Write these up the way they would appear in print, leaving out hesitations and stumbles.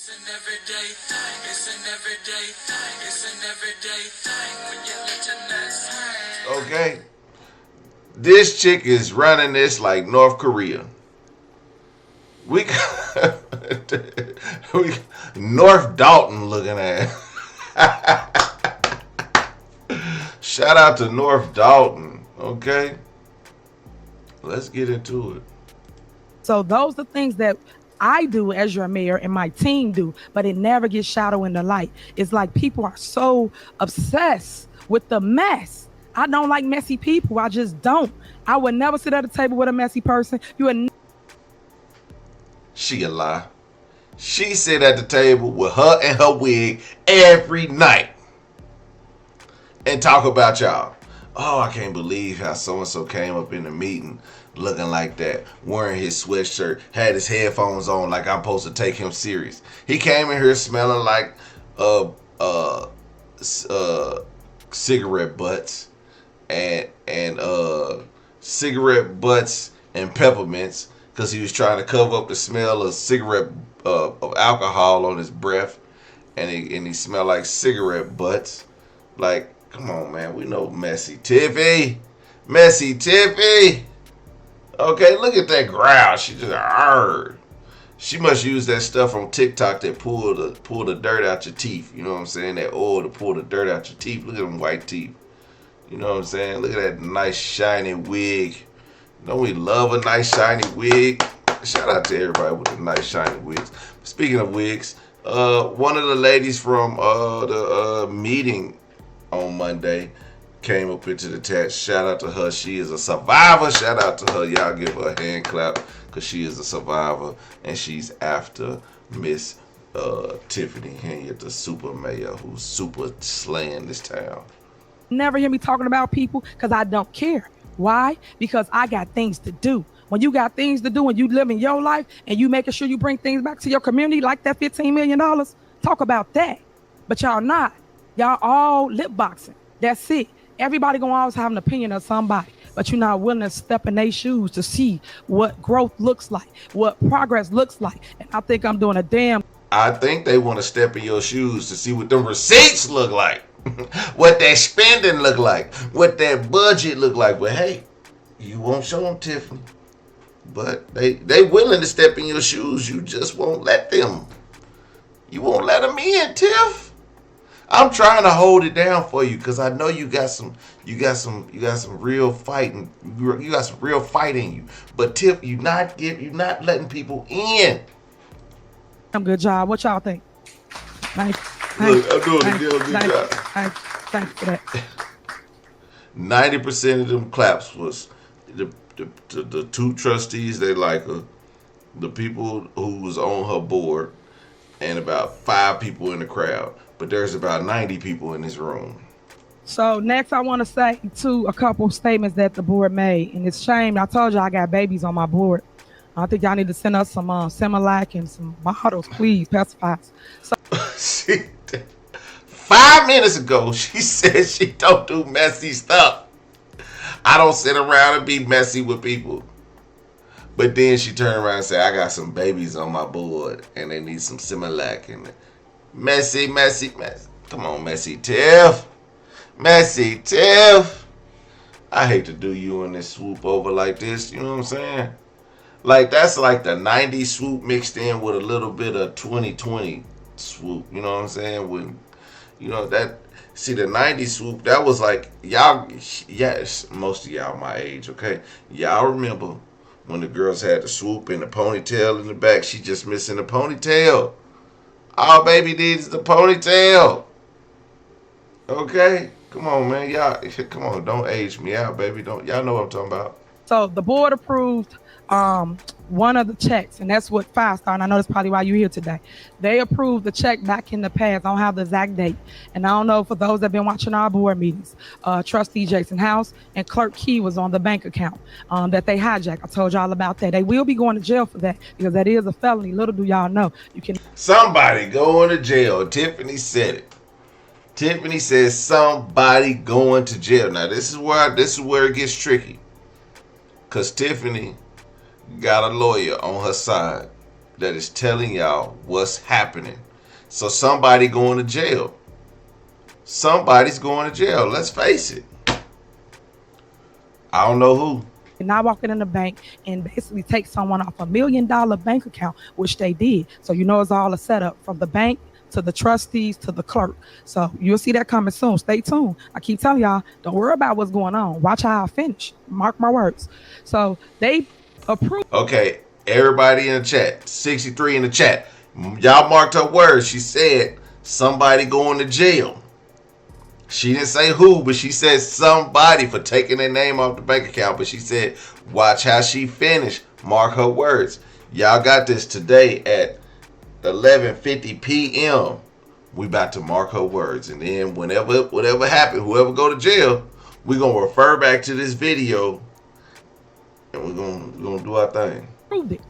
It's an everyday thing. It's an everyday thing. It's an everyday thing when you let your nuts hang. Okay? This chick is running this like North Korea. We North Dolton looking at. Shout out to North Dolton. Okay? Let's get into it. So those are things that I do as your mayor and my team do, but it never gets shadow in the light. It's like people are so obsessed with the mess. I don't like messy people. I just don't. I would never sit at a table with a messy person. You would. She a lie. She sit at the table with her and her wig every night and talk about y'all. Oh, I can't believe how so-and-so came up in the meeting looking like that, wearing his sweatshirt, had his headphones on like I'm supposed to take him serious. He came in here smelling like cigarette butts and cigarette butts and peppermints because he was trying to cover up the smell of cigarette of alcohol on his breath, and he smelled like cigarette butts. Like, come on, man, we know Messy Tiffy. Okay, look at that growl. She just heard. She must use that stuff on TikTok that pull the dirt out your teeth. You know what I'm saying? That oil to pull the dirt out your teeth. Look at them white teeth. You know what I'm saying? Look at that nice shiny wig. Don't we love a nice shiny wig? Shout out to everybody with the nice shiny wigs. Speaking of wigs, one of the ladies from the meeting on Monday came up into the chat. Shout out to her. She is a survivor. Shout out to her. Y'all give her a hand clap because she is a survivor and she's after Miss Tiffany Henry, the super mayor who's super slaying this town. Never hear me talking about people because I don't care. Why? Because I got things to do. When you got things to do and you living your life and you making sure you bring things back to your community like that $15 million, talk about that. But y'all not. Y'all all lip boxing. That's it. Everybody gonna always have an opinion of somebody, but you're not willing to step in their shoes to see what growth looks like, what progress looks like. And I think I'm doing a damn. I think they want to step in your shoes to see what them receipts look like, what that spending look like, what that budget look like. But hey, you won't show them, Tiffany. But they willing to step in your shoes. You just won't let them. You won't let them in, Tiff. I'm trying to hold it down for you because I know you got some real fighting. You got some real fight in you. But Tiff, you not letting people in. I'm good job. What y'all think? Look, I'm doing a good job. Thanks for that. 90% of them claps was the two trustees. They like her, the people who was on her board, and about 5 people in the crowd. But there's about 90 people in this room. So next I want to say a couple statements that the board made. And it's shame. I told you I got babies on my board. I think y'all need to send us some Similac and some bottles, please, pacifiers. So 5 minutes ago, she said she don't do messy stuff. I don't sit around and be messy with people. But then she turned around and said, I got some babies on my board and they need some Similac and messy. Come on, Messy Tiff. I hate to do you in this swoop over like this. You know what I'm saying? Like, that's like the 90s swoop mixed in with a little bit of 2020 swoop. You know what I'm saying? When, you know, that, see, the 90s swoop, that was like, y'all, yes, most of y'all my age, okay? Y'all remember when the girls had the swoop and the ponytail in the back. She just missing the ponytail. All baby needs is the ponytail. Okay? Come on, man. Y'all, come on. Don't age me out, baby. Y'all know what I'm talking about. So the board approved one of the checks, and that's what 5-star, and I know that's probably why you're here today. They approved the check back in the past. I don't have the exact date. And I don't know, for those that have been watching our board meetings, Trustee Jason House and Clerk Key was on the bank account that they hijacked. I told y'all about that. They will be going to jail for that because that is a felony. Little do y'all know. You can. Somebody going to jail. Tiffany said it. Tiffany says somebody going to jail. Now this is where it gets tricky. Because Tiffany got a lawyer on her side that is telling y'all what's happening. So somebody going to jail. Somebody's going to jail. Let's face it. I don't know who. And not walking in the bank and basically take someone off $1 million bank account, which they did. So you know it's all a setup from the bank to the trustees to the clerk. So you'll see that coming soon. Stay tuned. I keep telling y'all, don't worry about what's going on. Watch how I finish. Mark my words. So they approved. Okay, everybody in the chat, 63 in the chat. Y'all marked her words. She said somebody going to jail. She didn't say who, but she said somebody for taking their name off the bank account. But she said, watch how she finished. Mark her words. Y'all got this today at 11:50 p.m. We about to mark her words. And then whatever happens, whoever go to jail, we're going to refer back to this video. And we're going to do our thing.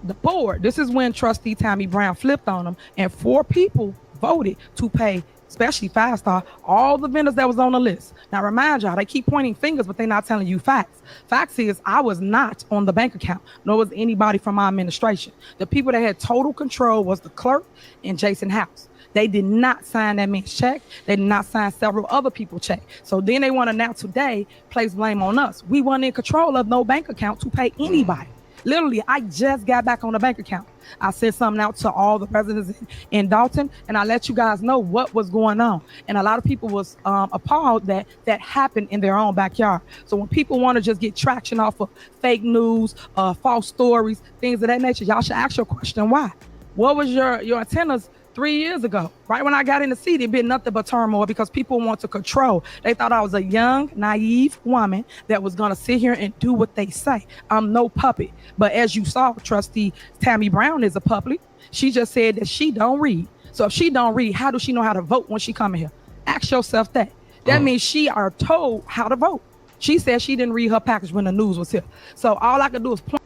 The board. This is when Trustee Tammy Brown flipped on them, and 4 people voted to pay, especially 5-star, all the vendors that was on the list. Now remind y'all, they keep pointing fingers, but they're not telling you facts. Facts is I was not on the bank account, nor was anybody from my administration. The people that had total control was the clerk and Jason House. They did not sign that man's check. They did not sign several other people's check. So then they want to now today place blame on us. We weren't in control of no bank account to pay anybody. Literally, I just got back on the bank account. I sent something out to all the residents in Dolton, and I let you guys know what was going on. And a lot of people was appalled that that happened in their own backyard. So when people want to just get traction off of fake news, false stories, things of that nature, y'all should ask your question, why? What was your antennas 3 years ago? Right when I got in the seat, it been nothing but turmoil because people want to control. They thought I was a young, naive woman that was going to sit here and do what they say. I'm no puppet. But as you saw, Trustee Tammy Brown is a puppet. She just said that she don't read. So if she don't read, how does she know how to vote when she come in here? Ask yourself that. That means she are told how to vote. She said she didn't read her package when the news was here. So all I could do is point.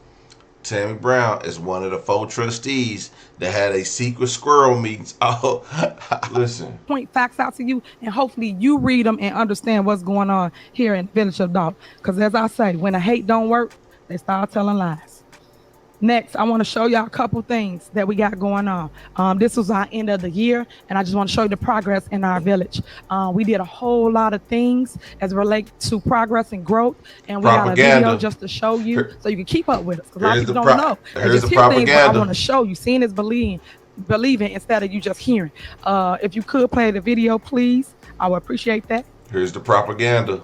Tammy Brown is one of the 4 trustees that had a secret squirrel meetings. Oh, listen. Point facts out to you, and hopefully you read them and understand what's going on here in the village of Dolton. Because as I say, when the hate don't work, they start telling lies. Next, I want to show y'all a couple things that we got going on. This was our end of the year, and I just want to show you the progress in our village. We did a whole lot of things as relate to progress and growth, and we got a video just to show you so you can keep up with us. Because a lot of people don't know. They just hear things, but I want to show you. Seeing is believing instead of you just hearing. If you could play the video, please, I would appreciate that. Here's the propaganda.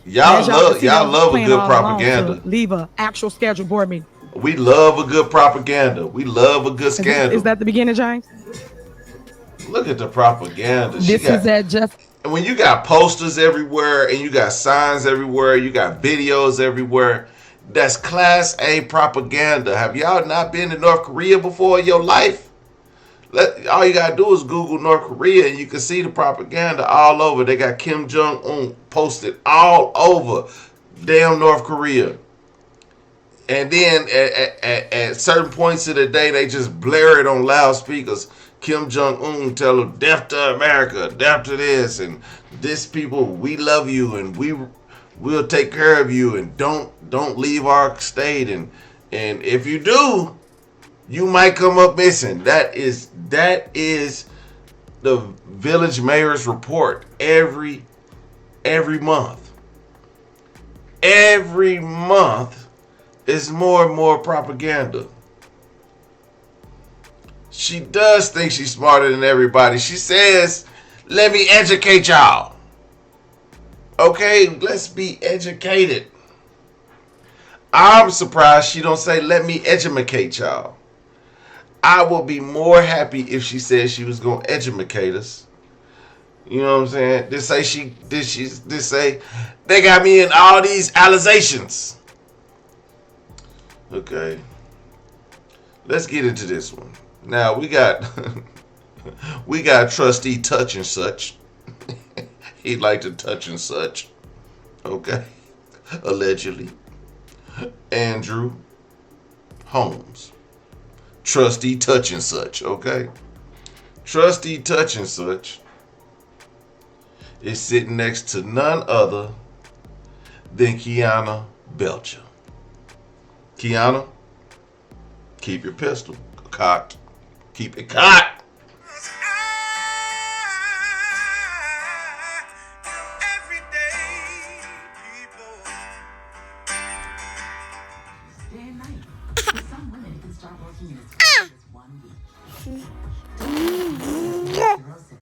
Y'all love a good propaganda. Leave a actual scheduled board meeting. We love a good propaganda. We love a good scandal. Is that the beginning, James? Look at the propaganda. This is that just. And when you got posters everywhere and you got signs everywhere, you got videos everywhere, that's class A propaganda. Have y'all not been to North Korea before in your life? All you gotta do is Google North Korea and you can see the propaganda all over. They got Kim Jong-un posted all over damn North Korea. And then at certain points of the day, they just blare it on loudspeakers. Kim Jong-un tell them, death to America, death to this, and this people, we love you, and we'll take care of you, and don't leave our state. And if you do, you might come up missing. That is the village mayor's report every month. Every month is more and more propaganda. She does think she's smarter than everybody. She says, let me educate y'all. Okay, let's be educated. I'm surprised she don't say, let me educate y'all. I would be more happy if she said she was going to educate us. You know what I'm saying? They say they got me in all these allegations. Okay. Let's get into this one. Now we got Trustee Touch and Such. He'd like to touch and such. Okay. Allegedly. Andrew Holmes. Trustee Touch and Such, okay? Trustee Touch and Such is sitting next to none other than Kiana Belcher. Kiana, Keep your pistol cocked. Keep it cocked. Day and night. For some women, it can start working in as quick as 1 week.